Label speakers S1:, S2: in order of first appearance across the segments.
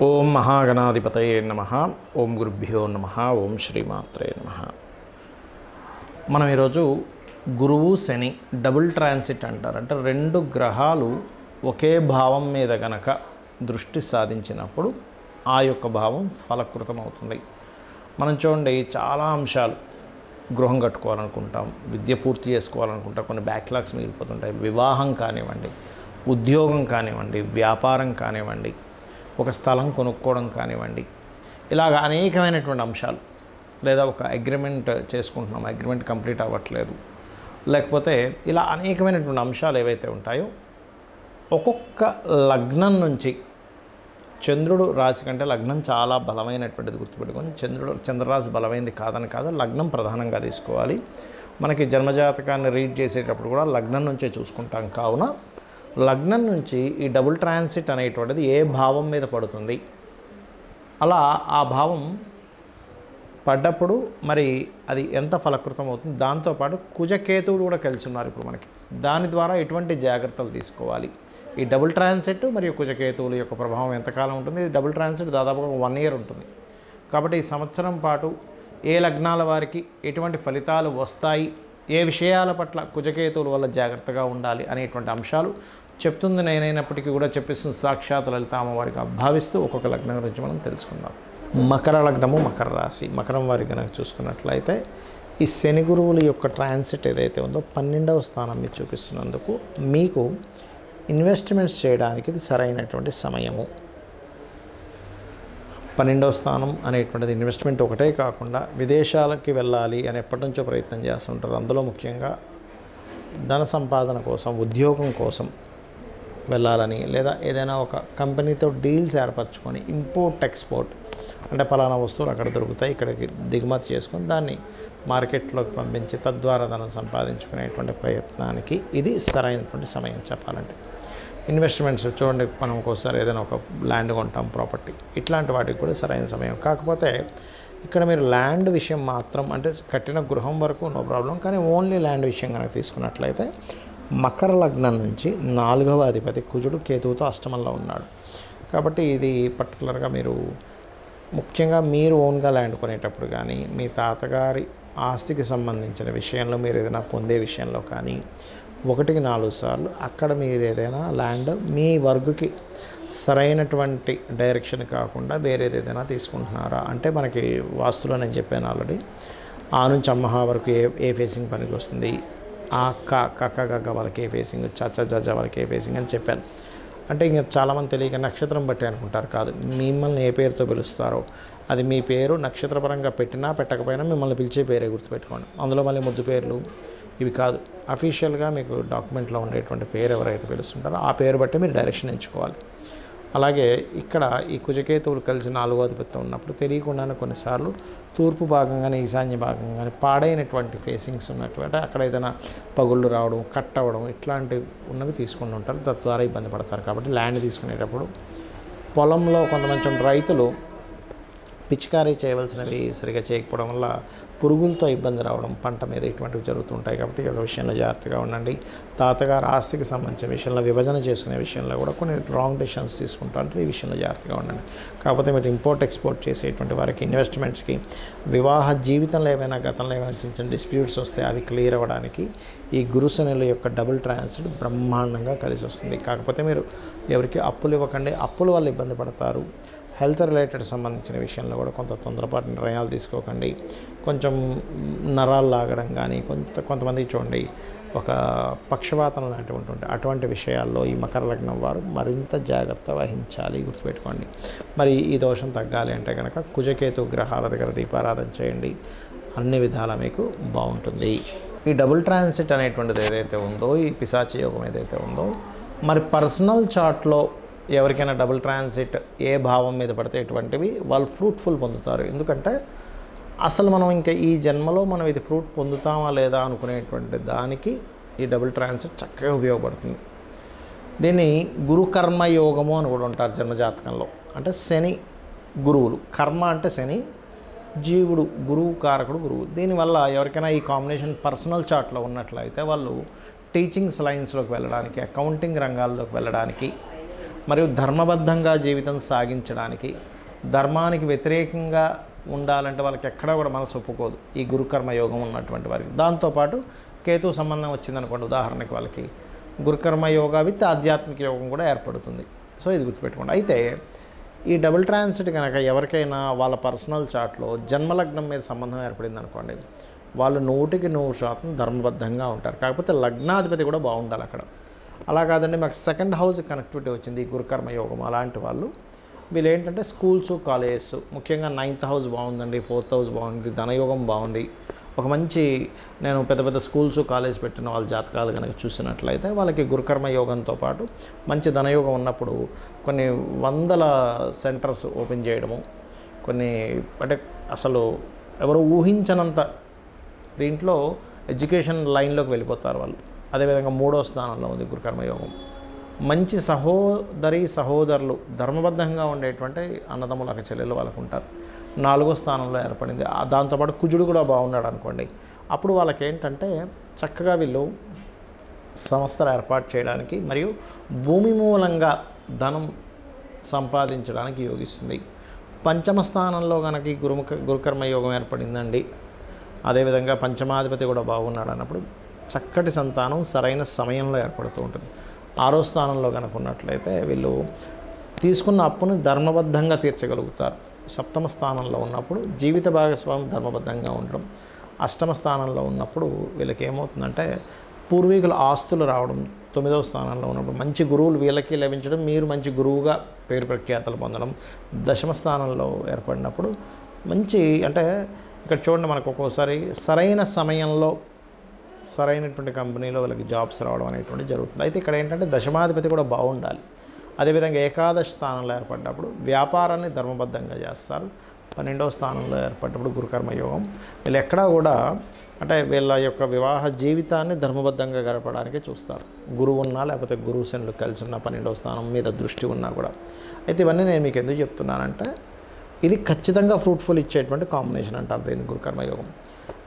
S1: ఓం మహాగణాధిపతయే నమః. ఓం గురుభ్యో నమః. ఓం శ్రీమాత్రే నమః. మనం ఈరోజు గురువు శని డబుల్ ట్రాన్సిట్ అంటారు. అంటే రెండు గ్రహాలు ఒకే భావం మీద గనక దృష్టి సాధించినప్పుడు ఆ యొక్క భావం ఫలకృతం అవుతుంది. మనం చూడండి, చాలా అంశాలు గృహం కట్టుకోవాలనుకుంటాం, విద్య పూర్తి చేసుకోవాలనుకుంటాం, కొన్ని బ్యాక్లాగ్స్ మిగిలిపోతుంటాయి. వివాహం కానివ్వండి, ఉద్యోగం కానివ్వండి, వ్యాపారం కానివ్వండి, ఒక స్థలం కొనుక్కోవడం కానివ్వండి, ఇలాగ అనేకమైనటువంటి అంశాలు. లేదా ఒక అగ్రిమెంట్ చేసుకుంటున్నాం, అగ్రిమెంట్ కంప్లీట్ అవ్వట్లేదు, లేకపోతే ఇలా అనేకమైనటువంటి అంశాలు ఏవైతే ఉంటాయో ఒక్కొక్క లగ్నం నుంచి చంద్రుడు రాశి కంటే లగ్నం చాలా బలమైనటువంటిది గుర్తుపెట్టుకొని, చంద్రరాశి బలమైనది కాదని కాదు, లగ్నం ప్రధానంగా తీసుకోవాలి. మనకి జన్మజాతకాన్ని రీడ్ చేసేటప్పుడు కూడా లగ్నం నుంచే చూసుకుంటాం. కావున లగ్నం నుంచి ఈ డబుల్ ట్రాన్సిట్ అనేటువంటిది ఏ భావం మీద పడుతుంది, అలా ఆ భావం పడ్డప్పుడు మరి అది ఎంత ఫలకృతం అవుతుంది. దాంతోపాటు కుజకేతువులు కూడా కలిసి ఉన్నారు ఇప్పుడు మనకి. దాని ద్వారా ఎటువంటి జాగ్రత్తలు తీసుకోవాలి, ఈ డబుల్ ట్రాన్సిట్ మరియు కుజకేతువుల యొక్క ప్రభావం ఎంతకాలం ఉంటుంది. ఈ డబుల్ ట్రాన్సిట్ దాదాపుగా 1 year ఉంటుంది. కాబట్టి ఈ సంవత్సరం పాటు ఏ లగ్నాల వారికి ఎటువంటి ఫలితాలు వస్తాయి, ఏ విషయాల పట్ల కుజకేతువుల వల్ల జాగ్రత్తగా ఉండాలి అనేటువంటి అంశాలు చెప్తుంది నేనైనప్పటికీ కూడా చెప్పిస్తుంది సాక్షాత్ లలిత అమ్మవారికి భావిస్తూ ఒక్కొక్క లగ్నం గురించి మనం తెలుసుకుందాం. మకర లగ్నము, మకర రాశి. మకరం వారికి కనుక చూసుకున్నట్లయితే ఈ శని గురువుల యొక్క ట్రాన్సిట్ ఏదైతే ఉందో 12వ స్థానం మీద చూపిస్తున్నందుకు మీకు ఇన్వెస్ట్మెంట్స్ చేయడానికి ఇది సరైనటువంటి సమయము. 12వ స్థానం అనేటువంటిది ఇన్వెస్ట్మెంట్ ఒకటే కాకుండా విదేశాలకి వెళ్ళాలి అని ఎప్పటి నుంచో ప్రయత్నం చేస్తుంటారు. అందులో ముఖ్యంగా ధన సంపాదన కోసం, ఉద్యోగం కోసం వెళ్ళాలని, లేదా ఏదైనా ఒక కంపెనీతో డీల్స్ ఏర్పరచుకొని ఇంపోర్ట్ ఎక్స్పోర్ట్ అంటే పలానా వస్తువులు అక్కడ దొరుకుతాయి, ఇక్కడికి దిగుమతి చేసుకొని దాన్ని మార్కెట్లోకి పంపించి తద్వారా ధనం సంపాదించుకునేటువంటి ప్రయత్నానికి ఇది సరైనటువంటి సమయం చెప్పాలంటే. ఇన్వెస్ట్మెంట్స్ చూడండి, మనం ఒక్కోసారి ఏదైనా ఒక ల్యాండ్ కొంటాం, ప్రాపర్టీ, ఇట్లాంటి వాటికి కూడా సరైన సమయం. కాకపోతే ఇక్కడ మీరు ల్యాండ్ విషయం మాత్రం, అంటే కట్టిన గృహం వరకు నో ప్రాబ్లం, కానీ ఓన్లీ ల్యాండ్ విషయం కనుక తీసుకున్నట్లయితే మకర లగ్నం నుంచి 4వ అధిపతి కుజుడు కేతువుతో అష్టమంలో ఉన్నాడు. కాబట్టి ఇది పర్టికులర్గా మీరు ముఖ్యంగా మీరు ఓన్గా ల్యాండ్ కొనేటప్పుడు కానీ, మీ తాతగారి ఆస్తికి సంబంధించిన విషయంలో మీరు ఏదైనా పొందే విషయంలో కానీ 1కి 4 సార్లు అక్కడ మీరు ఏదైనా ల్యాండ్ మీ వర్గుకి సరైనటువంటి డైరెక్షన్ కాకుండా వేరేది ఏదైనా తీసుకుంటున్నారా అంటే, మనకి వాస్తులో నేను చెప్పాను ఆల్రెడీ, ఆ నుంచి అమ్మహ వరకు ఏ ఫేసింగ్ పనికి వస్తుంది, ఆ కక్క వాళ్ళకి ఏ ఫేసింగ్, చచ్చ వాళ్ళకి ఏ ఫేసింగ్ అని చెప్పాను. అంటే ఇంకా చాలామంది తెలియక నక్షత్రం బట్టి అనుకుంటారు. కాదు, మిమ్మల్ని ఏ పేరుతో పిలుస్తారో అది మీ పేరు నక్షత్రపరంగా పెట్టినా పెట్టకపోయినా మిమ్మల్ని పిలిచే పేరే గుర్తుపెట్టుకోండి. అందులో మళ్ళీ ముద్దు పేర్లు ఇవి కాదు, అఫీషియల్గా మీకు డాక్యుమెంట్లో ఉండేటువంటి పేరు ఎవరైతే పిలుస్తుంటారో ఆ పేరు బట్టి మీరు డైరెక్షన్ ఎంచుకోవాలి. అలాగే ఇక్కడ ఈ కుజకేతువులు కలిసి 4వ అధిపత్యం ఉన్నప్పుడు తెలియకుండానే కొన్నిసార్లు తూర్పు భాగం కానీ ఈశాన్య భాగం కానీ పాడైనటువంటి ఫేసింగ్స్ ఉన్నటువంటి అక్కడ ఏదైనా పగుళ్ళు రావడం, కట్ అవ్వడం ఇట్లాంటివి ఉన్నవి తీసుకుంటూ ఉంటారు. తద్వారా ఇబ్బంది పడతారు. కాబట్టి ల్యాండ్ తీసుకునేటప్పుడు పొలంలో కొంతమంది రైతులు పిచికారీ చేయవలసినవి సరిగా చేయకపోవడం వల్ల పురుగులతో ఇబ్బంది రావడం, పంట మీద ఇటువంటివి జరుగుతుంటాయి. కాబట్టి ఈ విషయంలో జాగ్రత్తగా ఉండండి. తాతగారు ఆస్తికి సంబంధించిన విషయంలో, విభజన చేసుకునే విషయంలో కూడా కొన్ని రాంగ్ డెసిషన్స్ తీసుకుంటారంటే ఈ విషయంలో జాగ్రత్తగా ఉండండి. కాకపోతే మీరు ఇంపోర్ట్ ఎక్స్పోర్ట్ చేసేటువంటి వారికి, ఇన్వెస్ట్మెంట్స్కి, వివాహ జీవితంలో ఏమైనా గతంలో ఏమైనా చిన్న చిన్న డిస్ప్యూట్స్ వస్తే అవి క్లియర్ అవ్వడానికి ఈ గురుశనుల యొక్క డబుల్ ట్రాన్సిట్ బ్రహ్మాండంగా కలిసి వస్తుంది. కాకపోతే మీరు ఎవరికి అప్పులు ఇవ్వకండి, అప్పుల వల్ల ఇబ్బంది పడతారు. హెల్త్ రిలేటెడ్ సంబంధించిన విషయంలో కూడా కొంత తొందరపాటు నిర్ణయాలు తీసుకోకండి. కొంచెం నరాలు లాగడం కానీ, కొంతమందికి చూడండి ఒక పక్షవాతం లాంటివి ఉంటుంటాయి. అటువంటి విషయాల్లో ఈ మకర లగ్నం వారు మరింత జాగ్రత్త వహించాలి, గుర్తుపెట్టుకోండి. మరి ఈ దోషం తగ్గాలి అంటే కనుక కుజకేతు గ్రహాల దగ్గర దీపారాధన చేయండి, అన్ని విధాలా మీకు బాగుంటుంది. ఈ డబుల్ ట్రాన్సిట్ అనేటువంటిది ఏదైతే ఉందో, ఈ పిశాచి యోగం ఏదైతే ఉందో, మరి పర్సనల్ చార్ట్లో ఎవరికైనా డబుల్ ట్రాన్సిట్ ఏ భావం మీద పడితే ఇటువంటివి వాళ్ళు ఫ్రూట్ఫుల్ పొందుతారు. ఎందుకంటే అసలు మనం ఇంకా ఈ జన్మలో మనం ఇది ఫ్రూట్ పొందుతామా లేదా అనుకునేటువంటి దానికి ఈ డబుల్ ట్రాన్సిట్ చక్కగా ఉపయోగపడుతుంది. దీన్ని గురుకర్మ యోగము అని కూడా ఉంటారు జన్మజాతకంలో. అంటే శని గురువులు, కర్మ అంటే శని, జీవుడు గురువు, కారకుడు గురువు. దీనివల్ల ఎవరికైనా ఈ కాంబినేషన్ పర్సనల్ చార్ట్లో ఉన్నట్లయితే వాళ్ళు టీచింగ్స్ లైన్స్లోకి వెళ్ళడానికి, అకౌంటింగ్ రంగాల్లోకి వెళ్ళడానికి, మరియు ధర్మబద్ధంగా జీవితం సాగించడానికి, ధర్మానికి వ్యతిరేకంగా ఉండాలంటే వాళ్ళకి ఎక్కడా కూడా మనసు ఒప్పుకోదు ఈ గురుకర్మ యోగం ఉన్నటువంటి వారికి. దాంతోపాటు కేతు సంబంధం వచ్చిందనుకోండి, ఉదాహరణకి వాళ్ళకి గురుకర్మ యోగా విత్ ఆధ్యాత్మిక యోగం కూడా ఏర్పడుతుంది. సో ఇది గుర్తుపెట్టుకోండి. అయితే ఈ డబుల్ ట్రాన్సిట్ కనుక ఎవరికైనా వాళ్ళ పర్సనల్ చార్ట్లో జన్మలగ్నం మీద సంబంధం ఏర్పడింది అనుకోండి, వాళ్ళు 100% ధర్మబద్ధంగా ఉంటారు. కాకపోతే లగ్నాధిపతి కూడా బాగుండాలి అక్కడ. అలా కాదండి మాకు సెకండ్ హౌస్ కనెక్టివిటీ వచ్చింది ఈ గురుకర్మ యోగం, అలాంటి వాళ్ళు వీళ్ళు ఏంటంటే స్కూల్స్, కాలేజెస్, ముఖ్యంగా 9th హౌస్ బాగుందండి, 4th హౌస్ బాగుంది, ధనయోగం బాగుంది, ఒక మంచి నేను పెద్ద పెద్ద స్కూల్స్, కాలేజ్ పెట్టిన వాళ్ళ జాతకాలు కనుక చూసినట్లయితే వాళ్ళకి గురుకర్మ యోగంతో పాటు మంచి ధనయోగం ఉన్నప్పుడు కొన్ని వందల సెంటర్స్ ఓపెన్ చేయడము, కొన్ని అంటే అసలు ఎవరు ఊహించనంత దీంట్లో ఎడ్యుకేషన్ లైన్లోకి వెళ్ళిపోతారు వాళ్ళు. అదేవిధంగా 3వ స్థానంలో ఉంది గురుకర్మ యోగం. మంచి సహోదరులు, ధర్మబద్ధంగా ఉండేటువంటి అన్నదమ్ములు, అక్క చెల్లెలు వాళ్ళకు ఉంటారు. 4వ స్థానంలో ఏర్పడింది. దాంతోపాటు కుజుడు కూడా బాగున్నాడు అనుకోండి, అప్పుడు వాళ్ళకి ఏంటంటే చక్కగా వీళ్ళు సంస్థలు ఏర్పాటు చేయడానికి మరియు భూమి మూలంగా ధనం సంపాదించడానికి యోగిస్తుంది. 5వ స్థానంలో కనుక ఈ గురుకర్మ యోగం ఏర్పడిందండి, అదేవిధంగా పంచమాధిపతి కూడా బాగున్నాడు అన్నప్పుడు చక్కటి సంతానం సరైన సమయంలో ఏర్పడుతూ ఉంటుంది. 6వ స్థానంలో కనుక ఉన్నట్లయితే వీళ్ళు తీసుకున్న అప్పును ధర్మబద్ధంగా తీర్చగలుగుతారు. 7వ స్థానంలో ఉన్నప్పుడు జీవిత భాగస్వామి ధర్మబద్ధంగా ఉండడం. 8వ స్థానంలో ఉన్నప్పుడు వీళ్ళకి ఏమవుతుందంటే పూర్వీకుల ఆస్తులు రావడం. 9వ స్థానంలో ఉన్నప్పుడు మంచి గురువులు వీళ్ళకి లభించడం, మీరు మంచి గురువుగా పేరు ప్రఖ్యాతలు పొందడం. 10వ స్థానంలో ఏర్పడినప్పుడు మంచి అంటే ఇక్కడ చూడండి మనకు ఒక్కోసారి సరైన సమయంలో సరైనటువంటి కంపెనీలో వీళ్ళకి జాబ్స్ రావడం అనేటువంటి జరుగుతుంది. అయితే ఇక్కడ ఏంటంటే దశమాధిపతి కూడా బాగుండాలి. అదేవిధంగా ఏకాదశ స్థానంలో ఏర్పడినప్పుడు వ్యాపారాన్ని ధర్మబద్ధంగా చేస్తారు. 12వ స్థానంలో ఏర్పడినప్పుడు గురుకర్మ యోగం వీళ్ళు ఎక్కడా కూడా అంటే వీళ్ళ యొక్క వివాహ జీవితాన్ని ధర్మబద్ధంగా గడపడానికే చూస్తారు. గురువు ఉన్నా లేకపోతే గురువు శనులు కలిసి ఉన్న 12వ స్థానం మీద దృష్టి ఉన్నా కూడా. అయితే ఇవన్నీ నేను మీకు ఎందుకు చెప్తున్నానంటే ఇది ఖచ్చితంగా ఫ్రూట్ఫుల్ ఇచ్చేటువంటి కాంబినేషన్ అంటారు దీన్ని గురుకర్మ యోగం.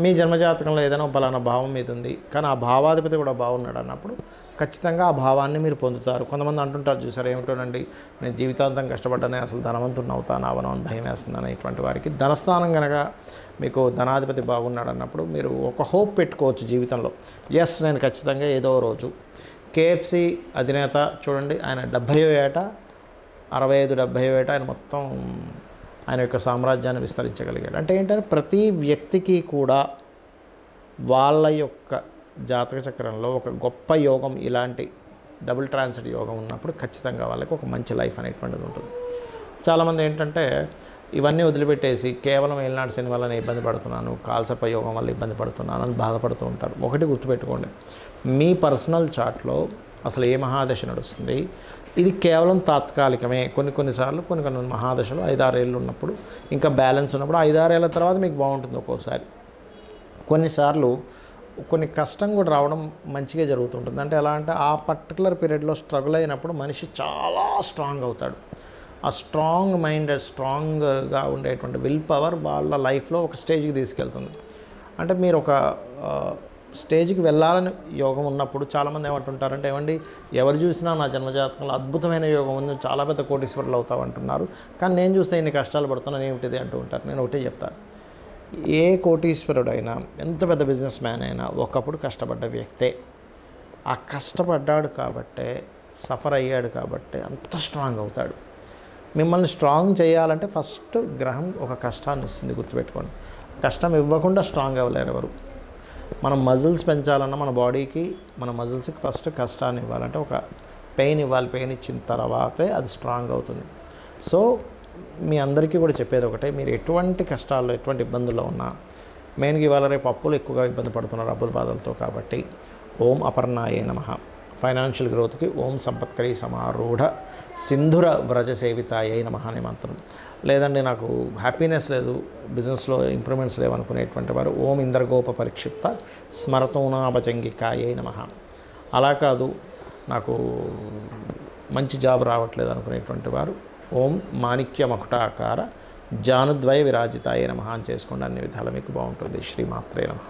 S1: మీ జన్మజాతకంలో ఏదైనా బలానా భావం మీద ఉంది కానీ ఆ భావాధిపతి కూడా బాగున్నాడు అన్నప్పుడు ఖచ్చితంగా ఆ భావాన్ని మీరు పొందుతారు. కొంతమంది అంటుంటారు చూసారు ఏమిటోనండి నేను జీవితాంతం కష్టపడ్డానే అసలు ధనవంతుని అవుతాను అవను అని భయం వేస్తుందని. ఇటువంటి వారికి ధనస్థానం కనుక మీకు ధనాధిపతి బాగున్నాడు అన్నప్పుడు మీరు ఒక హోప్ పెట్టుకోవచ్చు జీవితంలో. ఎస్ నేను ఖచ్చితంగా ఏదో రోజు కేఎఫ్సి అధినేత చూడండి ఆయన 70వ ఏట 65-70వ ఏట ఆయన మొత్తం ఆయన యొక్క సామ్రాజ్యాన్ని విస్తరించగలిగాడు. అంటే ఏంటంటే ప్రతి వ్యక్తికి కూడా వాళ్ళ యొక్క జాతక చక్రంలో ఒక గొప్ప యోగం ఇలాంటి డబుల్ ట్రాన్సిట్ యోగం ఉన్నప్పుడు ఖచ్చితంగా వాళ్ళకి ఒక మంచి లైఫ్ అనేటువంటిది ఉంటుంది. చాలామంది ఏంటంటే ఇవన్నీ వదిలిపెట్టేసి కేవలం ఏలినాటి శని వల్ల నేను ఇబ్బంది పడుతున్నాను, కాల్సర్ప యోగం వల్ల ఇబ్బంది పడుతున్నాను అని బాధపడుతూ ఉంటారు. ఒకటి గుర్తుపెట్టుకోండి, మీ పర్సనల్ చార్ట్లో అసలు ఏ మహాదశ నడుస్తుంది ఇది కేవలం తాత్కాలికమే. కొన్నిసార్లు కొన్ని మహాదశలు 5-6 ఏళ్ళు ఉన్నప్పుడు ఇంకా బ్యాలెన్స్ ఉన్నప్పుడు 5-6 ఏళ్ళ తర్వాత మీకు బాగుంటుంది. ఒక్కోసారి కొన్నిసార్లు కొన్ని కష్టం కూడా రావడం మంచిగా జరుగుతుంటుంది. అంటే ఎలా అంటే ఆ పర్టికులర్ పీరియడ్లో స్ట్రగుల్ అయినప్పుడు మనిషి చాలా స్ట్రాంగ్ అవుతాడు. ఆ స్ట్రాంగ్ మైండ్, స్ట్రాంగ్గా ఉండేటువంటి విల్ పవర్ వాళ్ళ లైఫ్లో ఒక స్టేజ్కి తీసుకెళ్తుంది. అంటే మీరు ఒక స్టేజ్కి వెళ్ళాలని యోగం ఉన్నప్పుడు చాలామంది ఏమంటుంటారంటే ఏమండి ఎవరు చూసినా నా జన్మజాతకంలో అద్భుతమైన యోగం ఉంది, చాలా పెద్ద కోటీశ్వరులు అవుతావు అంటున్నారు, కానీ నేను చూస్తే ఇన్ని కష్టాలు పడుతున్నాను ఏమిటిది అంటూ ఉంటారు. నేను ఒకటే చెప్తాను, ఏ కోటీశ్వరుడైనా ఎంత పెద్ద బిజినెస్ మ్యాన్ అయినా ఒకప్పుడు కష్టపడ్డ వ్యక్తే. ఆ కష్టపడ్డాడు కాబట్టే సఫర్ అయ్యాడు కాబట్టే అంత స్ట్రాంగ్ అవుతాడు. మిమ్మల్ని స్ట్రాంగ్ చేయాలంటే ఫస్ట్ గ్రహం ఒక కష్టాన్ని ఇస్తుంది, గుర్తుపెట్టుకోండి. కష్టం ఇవ్వకుండా స్ట్రాంగ్ అవ్వలేరు ఎవరు. మనం మజిల్స్ పెంచాలన్నా మన బాడీకి మన మజిల్స్కి ఫస్ట్ కష్టాన్ని ఇవ్వాలంటే ఒక పెయిన్ ఇవ్వాలి. పెయిన్ ఇచ్చిన తర్వాతే అది స్ట్రాంగ్ అవుతుంది. సో మీ అందరికీ కూడా చెప్పేది ఒకటే, మీరు ఎటువంటి కష్టాల్లో ఎటువంటి ఇబ్బందుల్లో ఉన్నా మెయిన్గా ఇవాళ రేపు అప్పులు ఎక్కువగా ఇబ్బంది పడుతున్నారు అప్పుల బాధలతో. కాబట్టి ఓం అపర్ణాయే నమః, ఫైనాన్షియల్ గ్రోత్కి ఓం సంపత్కరీ సమారూఢ సింధుర వ్రజ సేవితాయే నమః అనే మంత్రం. లేదండి నాకు హ్యాపీనెస్ లేదు, బిజినెస్లో ఇంప్రూవ్మెంట్స్ లేవనుకునేటువంటి వారు ఓం ఇంద్రగోప పరిక్షిప్త స్మరతోనాభచంగికాయే నమః. అలా కాదు నాకు మంచి జాబ్ రావట్లేదు అనుకునేటువంటి వారు ఓం మాణిక్య మకుటాకార జానుద్వయ విరాజితాయే నమః అని చేసుకోండి. అన్ని విధాలు మీకు బాగుంటుంది. శ్రీమాత్రే నమః.